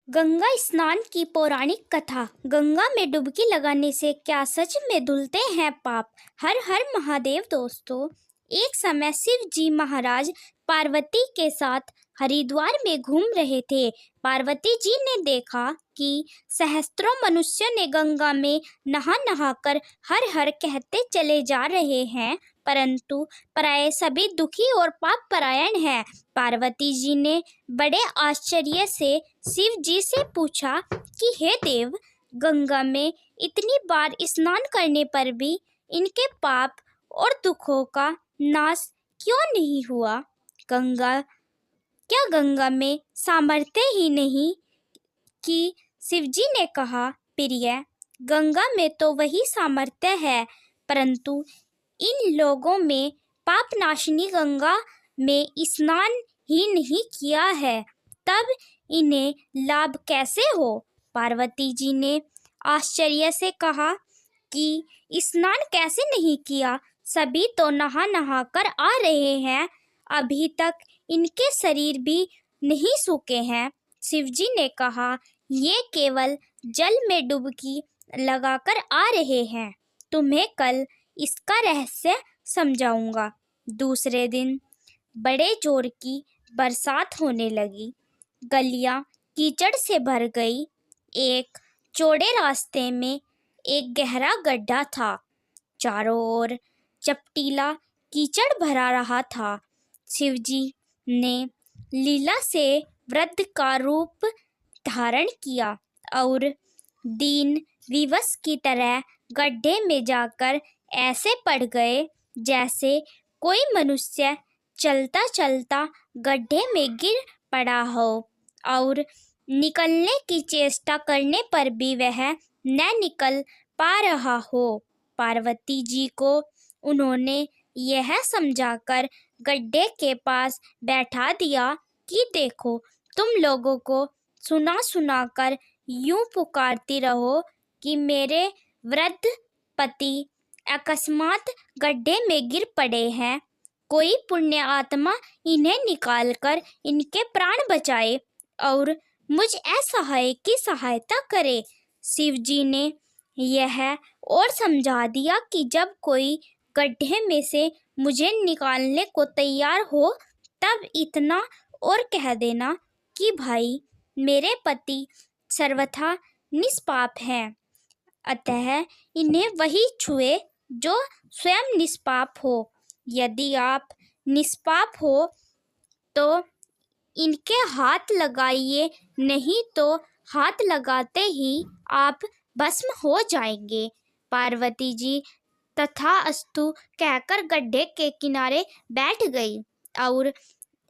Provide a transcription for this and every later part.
गंगा स्नान की पौराणिक कथा। गंगा में डुबकी लगाने से क्या सच में धुलते हैं पाप? हर हर महादेव दोस्तों। एक समय शिव जी महाराज पार्वती के साथ हरिद्वार में घूम रहे थे। पार्वती जी ने देखा कि सहस्त्रों मनुष्य ने गंगा में नहा नहा कर हर हर कहते चले जा रहे हैं, परंतु प्राय सभी दुखी और पाप परायण हैं। पार्वती जी ने बड़े आश्चर्य से शिव जी से पूछा कि हे देव, गंगा में इतनी बार स्नान करने पर भी इनके पाप और दुखों का नाश क्यों नहीं हुआ? गंगा में सामर्थ्य ही नहीं? कि शिव जी ने कहा, प्रिय, गंगा में तो वही सामर्थ्य है, परंतु इन लोगों में पाप नाशिनी गंगा में स्नान ही नहीं किया है, तब इन्हें लाभ कैसे हो? पार्वती जी ने आश्चर्य से कहा कि स्नान कैसे नहीं किया? सभी तो नहा नहा कर आ रहे हैं, अभी तक इनके शरीर भी नहीं सूखे हैं। शिव जी ने कहा, ये केवल जल में डुबकी लगाकर आ रहे हैं, तुम्हें कल इसका रहस्य समझाऊंगा। दूसरे दिन बड़े जोर की बरसात होने लगी। गलियां कीचड़ से भर गई। एक चौड़े रास्ते में एक गहरा गड्ढा था। चारों ओर चपटीला कीचड़ भरा रहा था। शिवजी ने लीला से वृद्ध का रूप धारण किया और दीन विवश की तरह गड्ढे में जाकर ऐसे पड़ गए जैसे कोई मनुष्य चलता चलता गड्ढे में गिर पड़ा हो और निकलने की चेष्टा करने पर भी वह न निकल पा रहा हो। पार्वती जी को उन्होंने यह समझाकर गड्ढे के पास बैठा दिया कि देखो, तुम लोगों को सुना सुना कर यूं पुकारती रहो कि मेरे वृद्ध पति अकस्मात गड्ढे में गिर पड़े हैं, कोई पुण्य आत्मा इन्हें निकालकर इनके प्राण बचाए और मुझ असहाय की सहायता करे। शिव जी ने यह और समझा दिया कि जब कोई गड्ढे में से मुझे निकालने को तैयार हो, तब इतना और कह देना कि भाई, मेरे पति सर्वथा निष्पाप हैं, अतः इन्हें वही छुए जो स्वयं निष्पाप हो। यदि आप निष्पाप हो तो इनके हाथ लगाइए, नहीं तो हाथ लगाते ही आप भस्म हो जाएंगे। पार्वती जी तथास्तु कहकर गड्ढे के किनारे बैठ गई और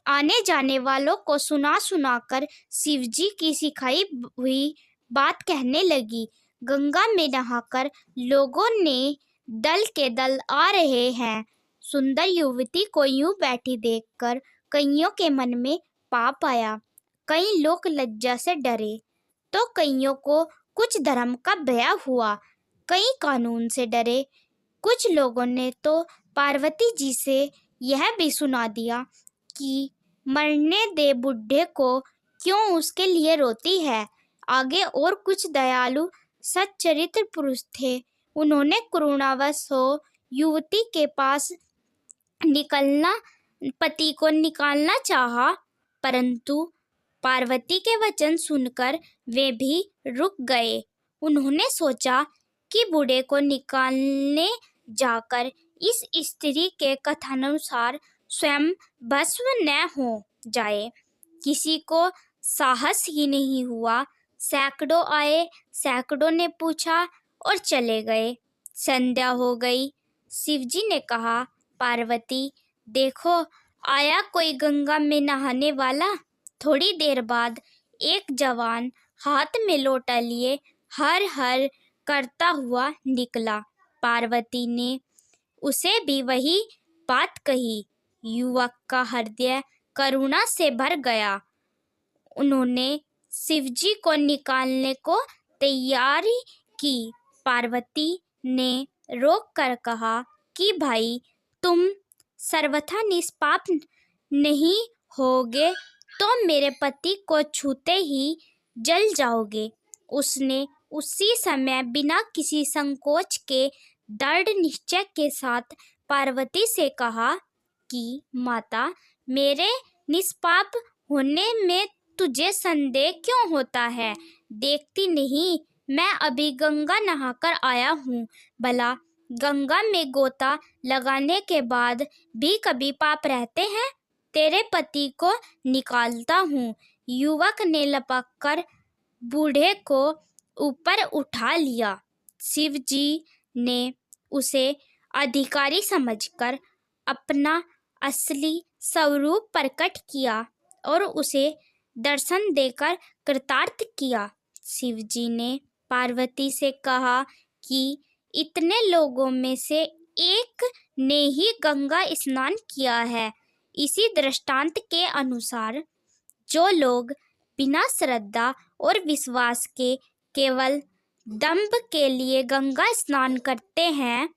आने जाने वालों को सुना सुनाकर शिवजी की सिखाई हुई बात कहने लगी। गंगा में नहाकर लोगों ने दल के दल आ रहे हैं। सुंदर युवती को यूं बैठी देखकर कईयों के मन में पाप आया। कई लोग लज्जा से डरे तो कईयों को कुछ धर्म का भय हुआ, कई कानून से डरे। कुछ लोगों ने तो पार्वती जी से यह भी सुना दिया कि मरने दे बुढ़े को, क्यों उसके लिए रोती है। आगे और कुछ दयालु सच्चरित्र पुरुष थे। उन्होंने करुणावश हो युवती के पास पति को निकालना चाहा, परंतु पार्वती के वचन सुनकर वे भी रुक गए। उन्होंने सोचा कि बूढ़े को निकालने जाकर इस स्त्री के कथनानुसार स्वयं भस्म न हो जाए। किसी को साहस ही नहीं हुआ। सैकड़ों आए, सैकड़ों ने पूछा और चले गए। संध्या हो गई। शिवजी ने कहा, पार्वती देखो, आया कोई गंगा में नहाने वाला। थोड़ी देर बाद एक जवान हाथ में लोटा लिए हर हर करता हुआ निकला। पार्वती ने उसे भी वही बात कही। युवक का हृदय करुणा से भर गया। उन्होंने शिवजी को निकालने को तैयारी की। पार्वती ने रोक कर कहा कि भाई, तुम सर्वथा निष्पाप नहीं होगे तो मेरे पति को छूते ही जल जाओगे। उसने उसी समय बिना किसी संकोच के दृढ़ निश्चय के साथ पार्वती से कहा कि माता, मेरे निष्पाप होने में तुझे संदेह क्यों होता है? देखती नहीं, मैं अभी गंगा नहाकर आया हूँ। भला गंगा में गोता लगाने के बाद भी कभी पाप रहते हैं? तेरे पति को निकालता हूँ। युवक ने लपक कर बूढ़े को ऊपर उठा लिया। शिव जी ने उसे अधिकारी समझकर अपना असली स्वरूप प्रकट किया और उसे दर्शन देकर कृतार्थ किया। शिव जी ने पार्वती से कहा कि इतने लोगों में से एक ने ही गंगा स्नान किया है। इसी दृष्टांत के अनुसार जो लोग बिना श्रद्धा और विश्वास के केवल दंभ के लिए गंगा स्नान करते हैं,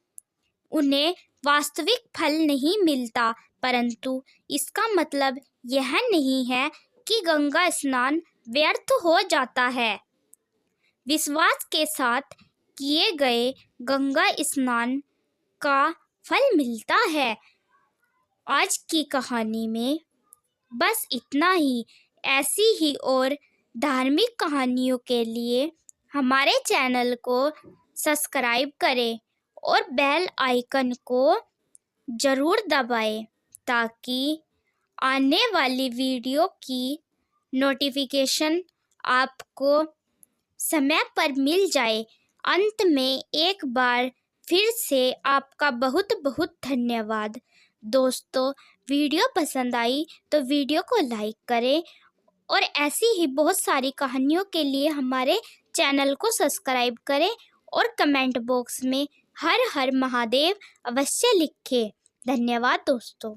उन्हें वास्तविक फल नहीं मिलता। परंतु इसका मतलब यह नहीं है कि गंगा स्नान व्यर्थ हो जाता है। विश्वास के साथ किए गए गंगा स्नान का फल मिलता है। आज की कहानी में बस इतना ही। ऐसी ही और धार्मिक कहानियों के लिए हमारे चैनल को सब्सक्राइब करें और बेल आइकन को ज़रूर दबाएं ताकि आने वाली वीडियो की नोटिफिकेशन आपको समय पर मिल जाए। अंत में एक बार फिर से आपका बहुत बहुत धन्यवाद। दोस्तों, वीडियो पसंद आई तो वीडियो को लाइक करें और ऐसी ही बहुत सारी कहानियों के लिए हमारे चैनल को सब्सक्राइब करें और कमेंट बॉक्स में हर हर महादेव अवश्य लिखें। धन्यवाद दोस्तों।